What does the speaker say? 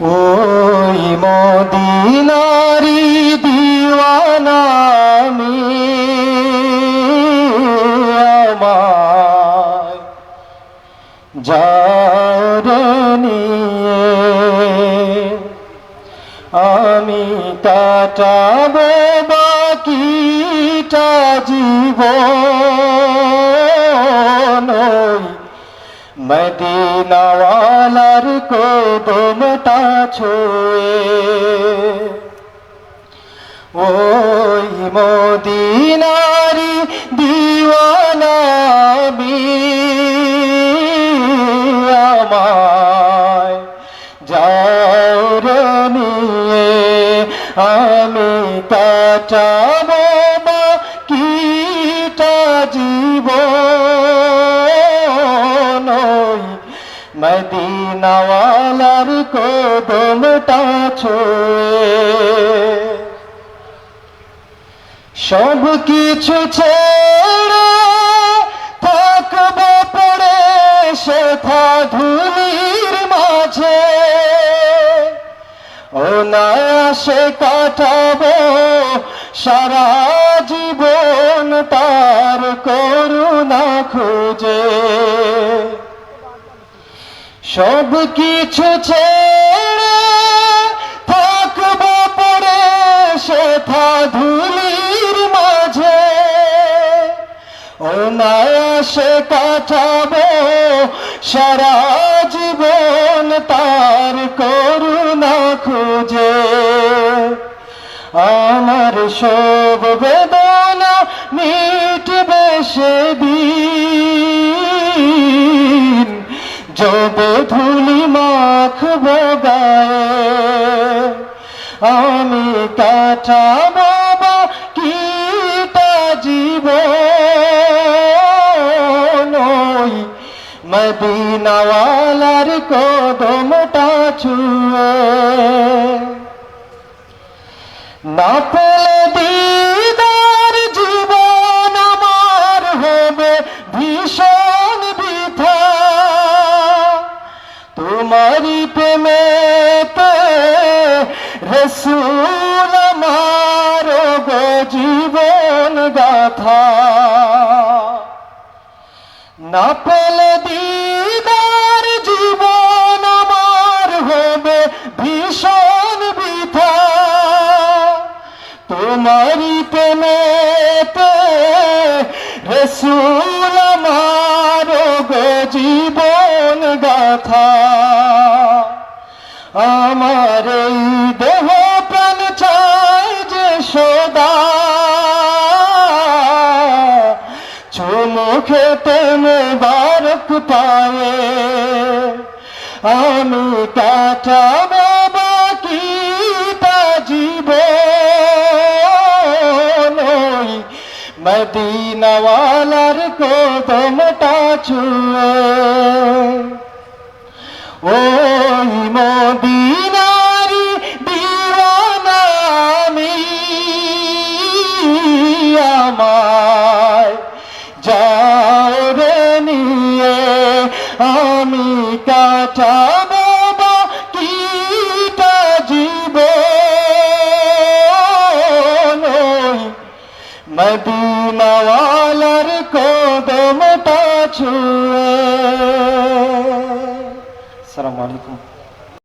ওই মদিনারি দিওয়ানা আমি আমায় যারে নিয়ে আমি কাটাবো বাকিটা জীবন মদিনাওয়ালার কদমটা ছুঁয়ে। ওই মদিনারি দিওয়ানা আমি আমায় যারে নিয়ে আমি কাটাবো বাকিটা জীবন মদিনাওয়ালার কদমটা ছুঁয়ে। সব কিছু ছেড়ে থাকবো পড়ে সেথা ধুলির মাঝে, অনায়াসে কাটাবো সারা জীবন তার করুণা খুঁজে। সব কিছু ছেড়ে থাকবো পড়ে সেথা ধুলির মাঝে, অনায়াসে কাটাবো সারা জীবন তার করুণা খুঁজে। আমার সব বেদনা মিটবে সেদিন যবে ধুলি মাখবো গায়ে। আমি কাটাবো বাকিটা জীবন মদিনাওয়ালার কদমটা ছুঁয়ে। না পেলে দিদার জীবন আমার হবে ভীষণ বৃথা, তোমারি প্রেমেতে রসূল আমার গো জীবন গাথা। না পেলে দিদার জীবন আমার হবে ভীষণ বৃথা, তোমারি প্রেমেতে রসূল আমার গো জীবন গাথা। আমার এই দেহ প্রাণ চাই যে সদা চুমু খেতে মোবারক পায়ে। আমি কাটাবো বাকিটা জীবন মদিনাওয়ালার কদমটা ছুঁয়ে। ওই মদিনারি দিওয়ানা আমি আমায় যারে নিয়ে আমি কাটাবো বাকিটা জীবন মদিনাওয়ালার কদমটা ছুঁয়ে। আসসালামু আলাইকুম।